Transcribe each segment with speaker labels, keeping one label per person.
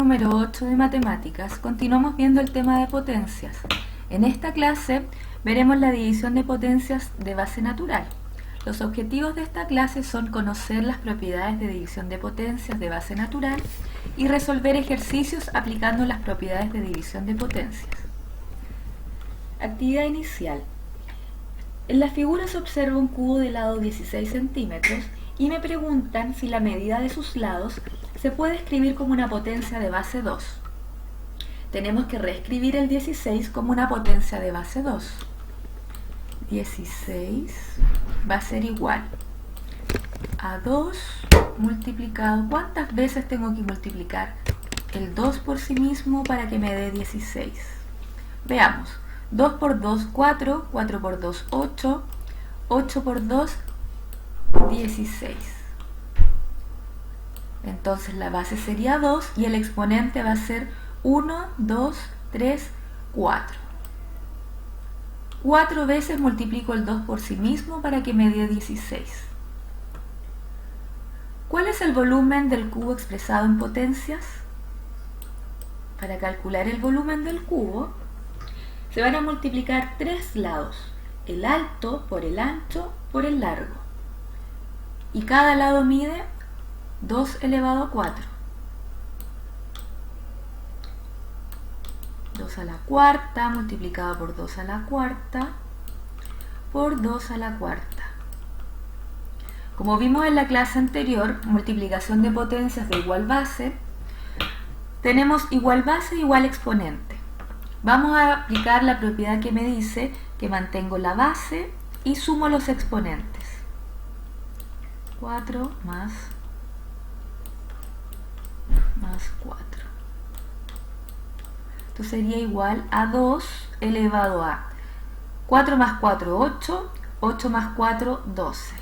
Speaker 1: número 8 de matemáticas, continuamos viendo el tema de potencias. En esta clase veremos la división de potencias de base natural. Los objetivos de esta clase son conocer las propiedades de división de potencias de base natural y resolver ejercicios aplicando las propiedades de división de potencias. Actividad inicial. En la figura se observa un cubo de lado 16 centímetros y me preguntan si la medida de sus lados se puede escribir como una potencia de base 2. Tenemos que reescribir el 16 como una potencia de base 2. 16 va a ser igual a 2 multiplicado. ¿Cuántas veces tengo que multiplicar el 2 por sí mismo para que me dé 16? Veamos. 2 por 2, 4, 4 por 2, 8, 8 por 2, 16. Entonces la base sería 2 y el exponente va a ser 1, 2, 3, 4. 4 veces multiplico el 2 por sí mismo para que me dé 16. ¿Cuál es el volumen del cubo expresado en potencias? Para calcular el volumen del cubo, se van a multiplicar tres lados, el alto por el ancho por el largo. Y cada lado mide 2 elevado a 4. 2 a la cuarta multiplicado por 2 a la cuarta por 2 a la cuarta. Como vimos en la clase anterior, multiplicación de potencias de igual base, tenemos igual base igual exponente. Vamos a aplicar la propiedad que me dice que mantengo la base y sumo los exponentes. 4 más 4. Esto sería igual a 2 elevado a 4 más 4, 8, 8 más 4, 12.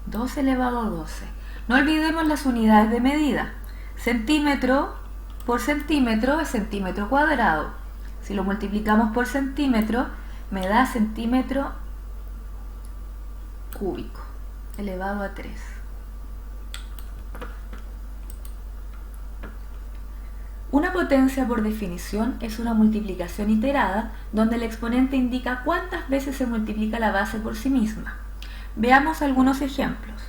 Speaker 1: 2 elevado a 12. No olvidemos las unidades de medida. Centímetro por centímetro es centímetro cuadrado. Si lo multiplicamos por centímetro, me da centímetro cúbico, elevado a 3. Una potencia por definición es una multiplicación iterada donde el exponente indica cuántas veces se multiplica la base por sí misma. Veamos algunos ejemplos.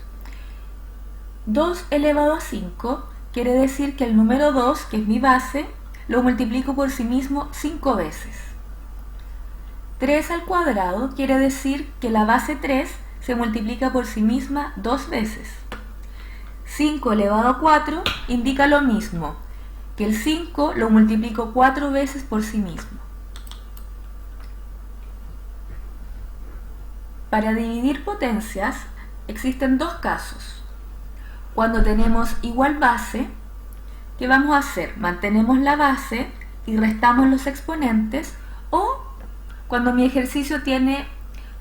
Speaker 1: 2 elevado a 5 quiere decir que el número 2, que es mi base, lo multiplico por sí mismo 5 veces. 3 al cuadrado quiere decir que la base 3 se multiplica por sí misma 2 veces. 5 elevado a 4 indica lo mismo, que el 5 lo multiplico 4 veces por sí mismo. Para dividir potencias existen dos casos. Cuando tenemos igual base, ¿qué vamos a hacer? Mantenemos la base y restamos los exponentes, o cuando mi ejercicio tiene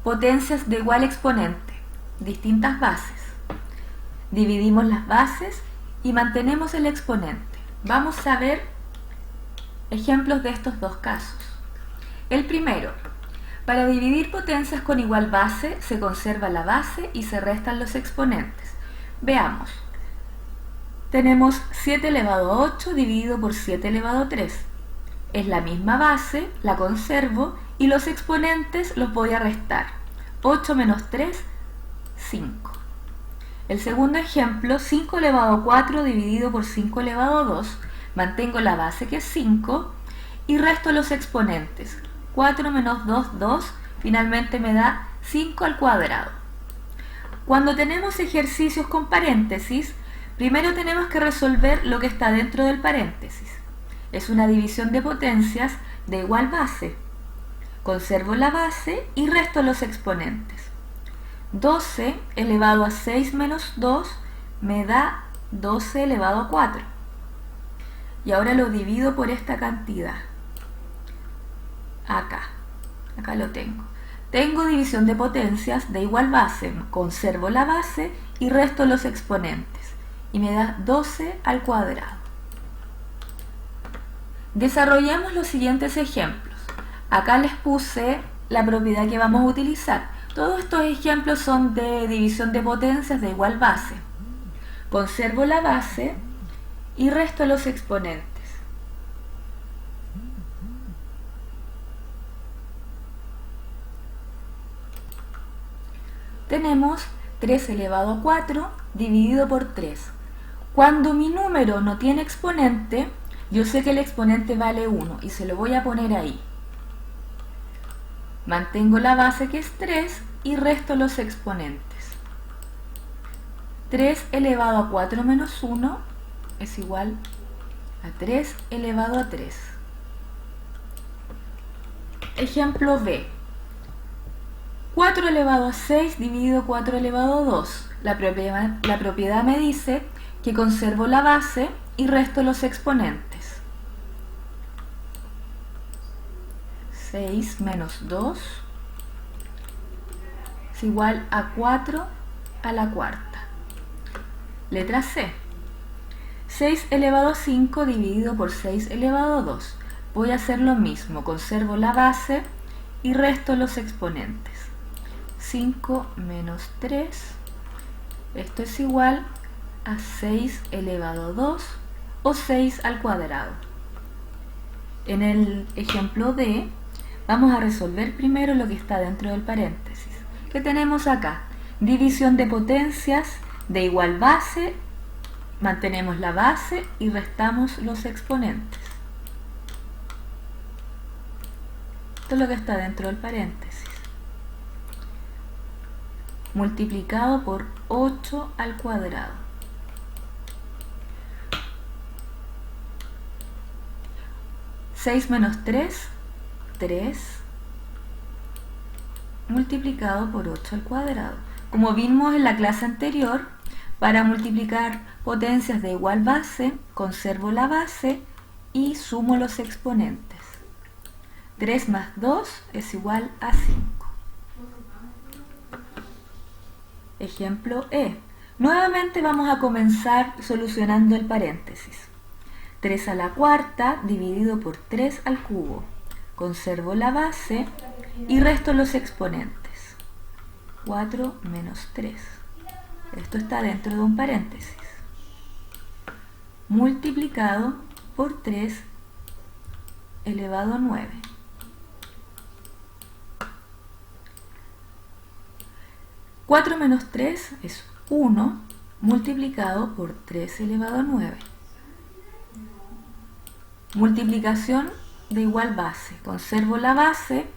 Speaker 1: potencias de igual exponente, distintas bases. Dividimos las bases y mantenemos el exponente. Vamos a ver ejemplos de estos dos casos. El primero, para dividir potencias con igual base, se conserva la base y se restan los exponentes. Veamos. Tenemos 7 elevado a 8 dividido por 7 elevado a 3. Es la misma base, la conservo y los exponentes los voy a restar. 8 menos 3, 5. El segundo ejemplo, 5 elevado a 4 dividido por 5 elevado a 2. Mantengo la base, que es 5, y resto los exponentes. 4 menos 2, 2. Finalmente me da 5 al cuadrado. Cuando tenemos ejercicios con paréntesis, primero tenemos que resolver lo que está dentro del paréntesis. Es una división de potencias de igual base. Conservo la base y resto los exponentes. 12 elevado a 6 menos 2 me da 12 elevado a 4. Y ahora lo divido por esta cantidad. Acá lo tengo. Tengo división de potencias de igual base. Conservo la base y resto los exponentes. Y me da 12 al cuadrado. Desarrollemos los siguientes ejemplos. Acá les puse la propiedad que vamos a utilizar. Todos estos ejemplos son de división de potencias de igual base. Conservo la base y resto los exponentes. Tenemos 3 elevado a 4 dividido por 3. Cuando mi número no tiene exponente, yo sé que el exponente vale 1 y se lo voy a poner ahí. Mantengo la base que es 3 y resto los exponentes. 3 elevado a 4 menos 1 es igual a 3 elevado a 3. Ejemplo B. 4 elevado a 6 dividido 4 elevado a 2. La propiedad me dice que conservo la base y resto los exponentes. 6 menos 2 es igual a 4 a la cuarta. Letra C. 6 elevado a 5 dividido por 6 elevado a 2. Voy a hacer lo mismo, conservo la base y resto los exponentes. 5 menos 3, esto es igual a 6 elevado a 2 o 6 al cuadrado. En el ejemplo D vamos a resolver primero lo que está dentro del paréntesis. ¿Qué tenemos acá? División de potencias de igual base, mantenemos la base y restamos los exponentes. Esto es lo que está dentro del paréntesis. Multiplicado por 8 al cuadrado. ¿6 menos 3? 3 multiplicado por 8 al cuadrado. Como vimos en la clase anterior, para multiplicar potencias de igual base, conservo la base y sumo los exponentes. 3 más 2 es igual a 5. Ejemplo E. Nuevamente vamos a comenzar solucionando el paréntesis. 3 a la cuarta dividido por 3 al cubo. Conservo la base y resto los exponentes. 4 menos 3. Esto está dentro de un paréntesis. Multiplicado por 3 elevado a 9. 4 menos 3 es 1 multiplicado por 3 elevado a 9. Multiplicación de igual base. Conservo la base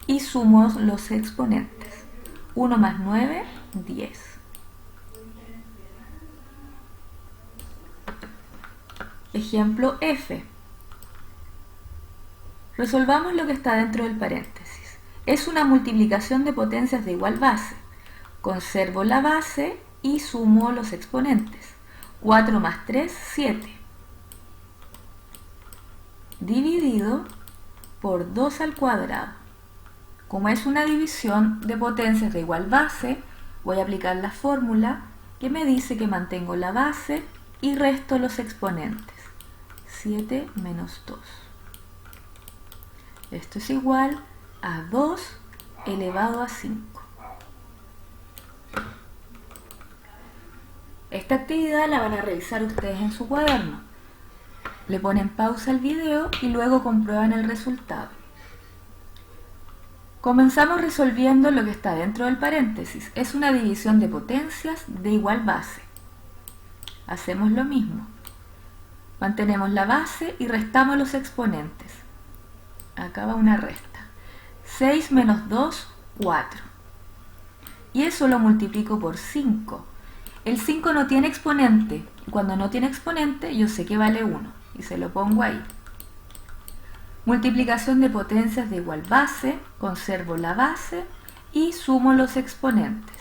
Speaker 1: y sumo los exponentes. 1 más 9, 10. Ejemplo F. Resolvamos lo que está dentro del paréntesis. Es una multiplicación de potencias de igual base. Conservo la base y sumo los exponentes. 4 más 3, 7. Dividido por 2 al cuadrado. Como es una división de potencias de igual base, voy a aplicar la fórmula que me dice que mantengo la base y resto los exponentes. 7 menos 2. Esto es igual a 2 elevado a 5. Esta actividad la van a realizar ustedes en su cuaderno. Le ponen pausa al video y luego comprueban el resultado. Comenzamos resolviendo lo que está dentro del paréntesis. Es una división de potencias de igual base. Hacemos lo mismo. Mantenemos la base y restamos los exponentes. Acá va una resta. 6 menos 2, 4. Y eso lo multiplico por 5. El 5 no tiene exponente. Y cuando no tiene exponente, yo sé que vale 1. Y se lo pongo ahí. Multiplicación de potencias de igual base. Conservo la base y sumo los exponentes.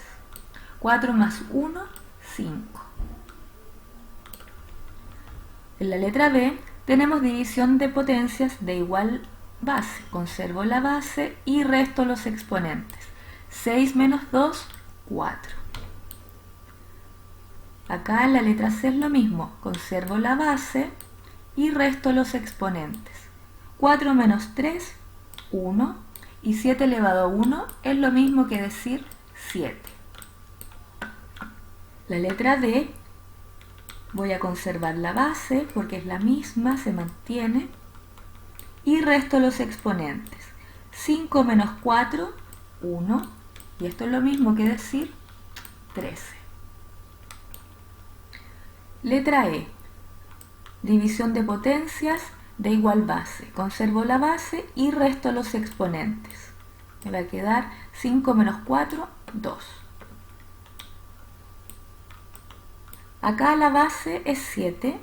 Speaker 1: 4 más 1, 5. En la letra B tenemos división de potencias de igual base. Conservo la base y resto los exponentes. 6 menos 2, 4. Acá en la letra C es lo mismo. Conservo la base y resto los exponentes. 4 menos 3, 1. Y 7 elevado a 1 es lo mismo que decir 7. La letra D Voy a conservar la base porque es la misma, se mantiene. Y resto los exponentes. 5 menos 4, 1. Y esto es lo mismo que decir 13. Letra E. División de potencias de igual base. Conservo la base y resto los exponentes. Me va a quedar 5 menos 4, 2. Acá la base es 7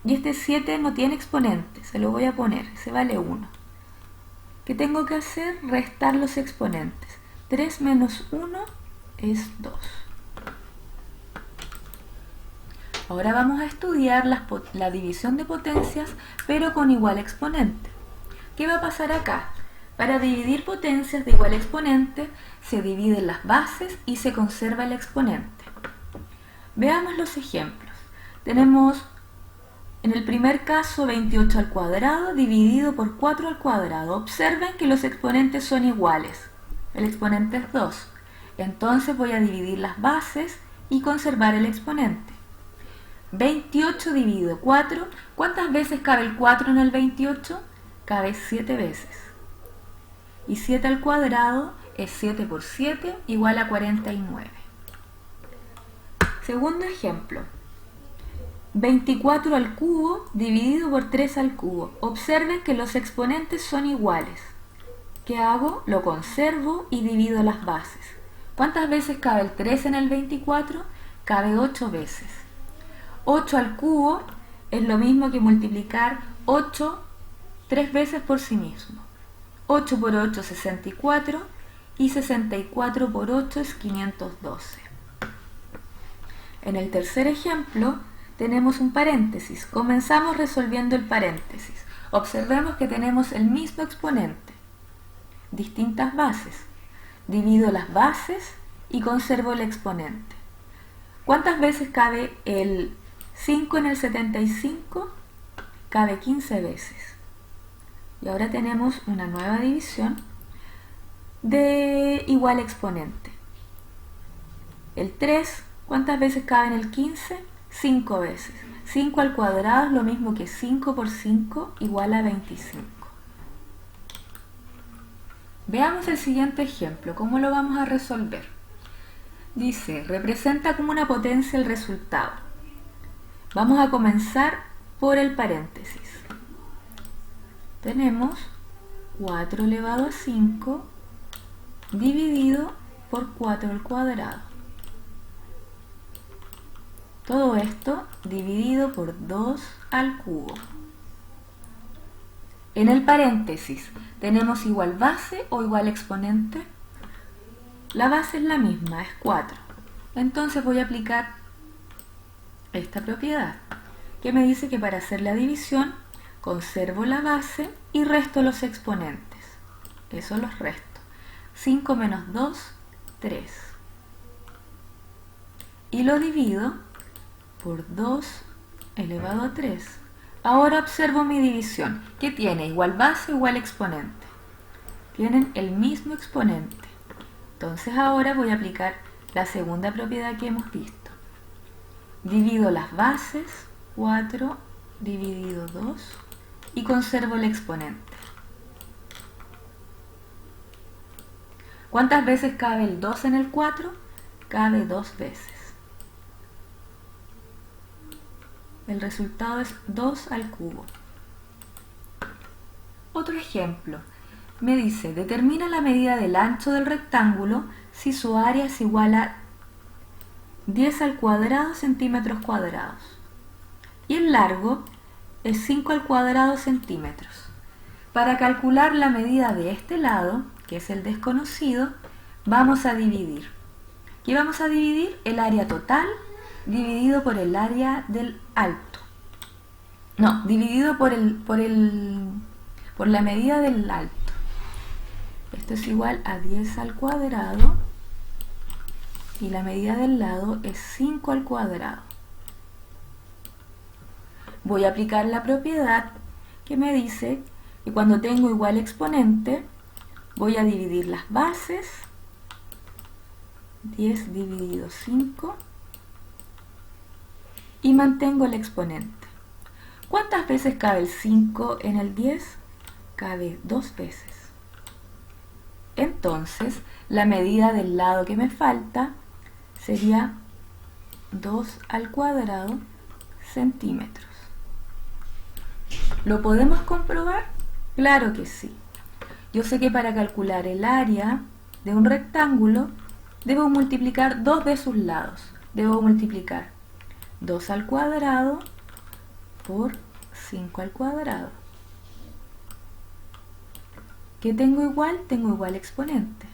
Speaker 1: y este 7 no tiene exponente, se lo voy a poner, se vale 1. ¿Qué tengo que hacer? Restar los exponentes. 3 menos 1 es 2. Ahora vamos a estudiar la división de potencias, pero con igual exponente. ¿Qué va a pasar acá? Para dividir potencias de igual exponente, se dividen las bases y se conserva el exponente. Veamos los ejemplos. Tenemos en el primer caso 28 al cuadrado dividido por 4 al cuadrado. Observen que los exponentes son iguales. El exponente es 2. Entonces voy a dividir las bases y conservar el exponente. 28 dividido 4. ¿Cuántas veces cabe el 4 en el 28? Cabe 7 veces. Y 7 al cuadrado es 7 por 7 igual a 49. Segundo ejemplo, 24 al cubo dividido por 3 al cubo. Observen que los exponentes son iguales. ¿Qué hago? Lo conservo y divido las bases. ¿Cuántas veces cabe el 3 en el 24? Cabe 8 veces. 8 al cubo es lo mismo que multiplicar 8 3 veces por sí mismo. 8 por 8 es 64 y 64 por 8 es 512. En el tercer ejemplo tenemos un paréntesis. Comenzamos resolviendo el paréntesis. Observemos que tenemos el mismo exponente, distintas bases. Divido las bases y conservo el exponente. ¿Cuántas veces cabe el 5 en el 75? Cabe 15 veces. Y ahora tenemos una nueva división de igual exponente. El 3, ¿cuántas veces cabe en el 15? 5 veces. 5 al cuadrado es lo mismo que 5 por 5 igual a 25. Veamos el siguiente ejemplo. ¿Cómo lo vamos a resolver? Dice, representa como una potencia el resultado. Vamos a comenzar por el paréntesis. Tenemos 4 elevado a 5 dividido por 4 al cuadrado. Todo esto dividido por 2 al cubo. En el paréntesis, ¿tenemos igual base o igual exponente? La base es la misma, es 4. Entonces voy a aplicar esta propiedad, que me dice que para hacer la división, conservo la base y resto los exponentes. Eso los resto. 5 menos 2, 3. Y lo divido por 2 elevado a 3. Ahora observo mi división, que tiene igual base o igual exponente. Tienen el mismo exponente. Entonces ahora voy a aplicar la segunda propiedad que hemos visto. Divido las bases, 4 dividido 2, y conservo el exponente. ¿Cuántas veces cabe el 2 en el 4? Cabe 2 veces. El resultado es 2 al cubo. Otro ejemplo. Me dice, determina la medida del ancho del rectángulo si su área es igual a 10 al cuadrado centímetros cuadrados. Y el largo es 5 al cuadrado centímetros. Para calcular la medida de este lado, que es el desconocido, vamos a dividir. ¿Qué vamos a dividir? El área total dividido por el área del alto. No, dividido por la medida del alto. Esto es igual a 10 al cuadrado y la medida del lado es 5 al cuadrado. Voy a aplicar la propiedad que me dice que cuando tengo igual exponente voy a dividir las bases. 10 dividido 5 y mantengo el exponente. ¿Cuántas veces cabe el 5 en el 10? Cabe 2 veces. Entonces, la medida del lado que me falta sería 2 al cuadrado centímetros. ¿Lo podemos comprobar? Claro que sí. Yo sé que para calcular el área de un rectángulo debo multiplicar 2 de sus lados. Debo multiplicar 2 al cuadrado por 5 al cuadrado. ¿Qué tengo igual? Tengo igual exponente.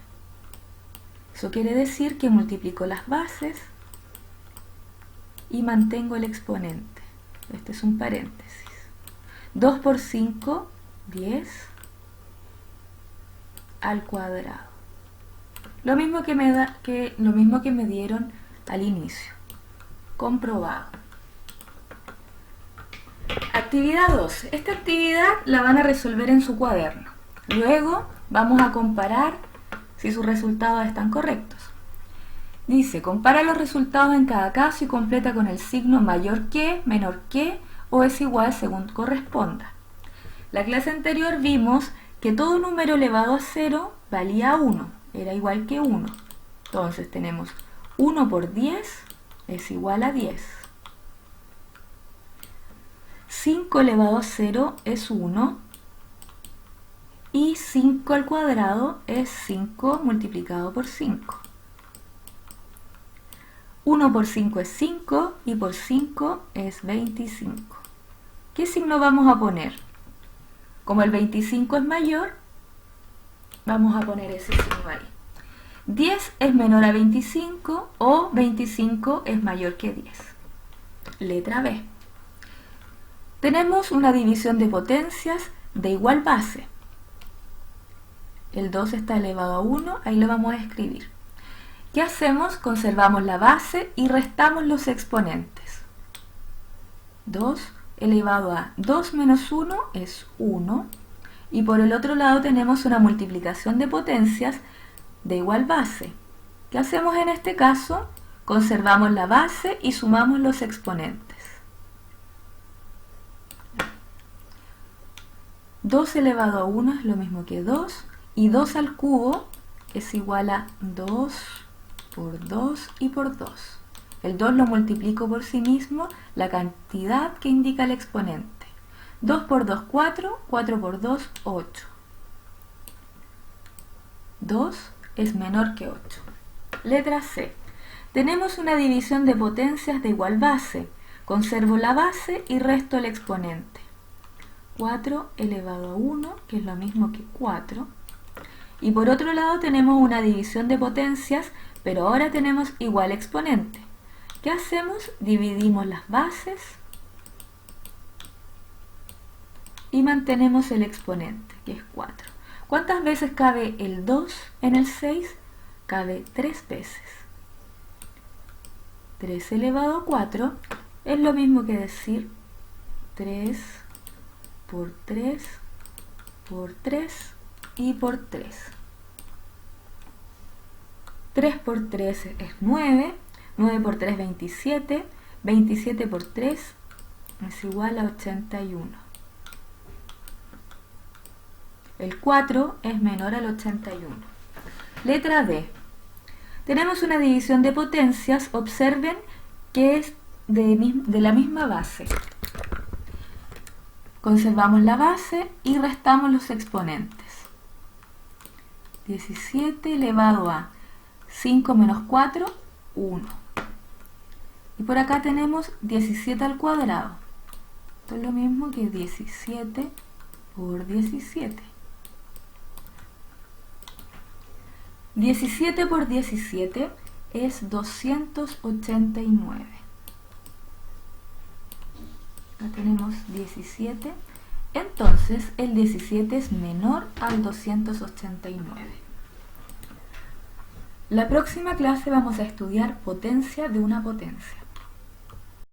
Speaker 1: Eso quiere decir que multiplico las bases y mantengo el exponente. Este es un paréntesis. 2 por 5, 10 al cuadrado. Lo mismo que me dieron al inicio. Comprobado. Actividad 2. Esta actividad la van a resolver en su cuaderno. Luego vamos a comparar si sus resultados están correctos. Dice, compara los resultados en cada caso y completa con el signo mayor que, menor que o es igual según corresponda. La clase anterior vimos que todo número elevado a 0 valía 1, era igual que 1. Entonces tenemos 1 por 10 es igual a 10. 5 elevado a 0 es 1 y 5 al cuadrado es 5 multiplicado por 5. 1 por 5 es 5 y por 5 es 25. ¿Qué signo vamos a poner? Como el 25 es mayor, vamos a poner ese signo ahí. 10 es menor a 25 o 25 es mayor que 10. Letra B. Tenemos una división de potencias de igual base. El 2 está elevado a 1, ahí lo vamos a escribir. ¿Qué hacemos? Conservamos la base y restamos los exponentes. 2 elevado a 2 menos 1 es 1. Y por el otro lado tenemos una multiplicación de potencias de igual base. ¿Qué hacemos en este caso? Conservamos la base y sumamos los exponentes. 2 elevado a 1 es lo mismo que 2. Y 2 al cubo es igual a 2 por 2 y por 2. El 2 lo multiplico por sí mismo, la cantidad que indica el exponente. 2 por 2, 4, 4 por 2, 8. 2 es menor que 8. Letra C. Tenemos una división de potencias de igual base. Conservo la base y resto el exponente. 4 elevado a 1, que es lo mismo que 4. Y por otro lado tenemos una división de potencias, pero ahora tenemos igual exponente. ¿Qué hacemos? Dividimos las bases y mantenemos el exponente, que es 4. ¿Cuántas veces cabe el 2 en el 6? Cabe 3 veces. 3 elevado a 4 es lo mismo que decir 3 por 3 por 3 y por 3. 3 por 3 es 9, 9 por 3 27, 27 por 3 es igual a 81. El 4 es menor al 81. Letra D. Tenemos una división de potencias, observen que es de la misma base. Conservamos la base y restamos los exponentes. 17 elevado a 5 menos 4, 1. Y por acá tenemos 17 al cuadrado. Esto es lo mismo que 17 por 17. 17 por 17 es 289. Acá tenemos 17. Entonces el 17 es menor al 289. La próxima clase vamos a estudiar potencia de una potencia.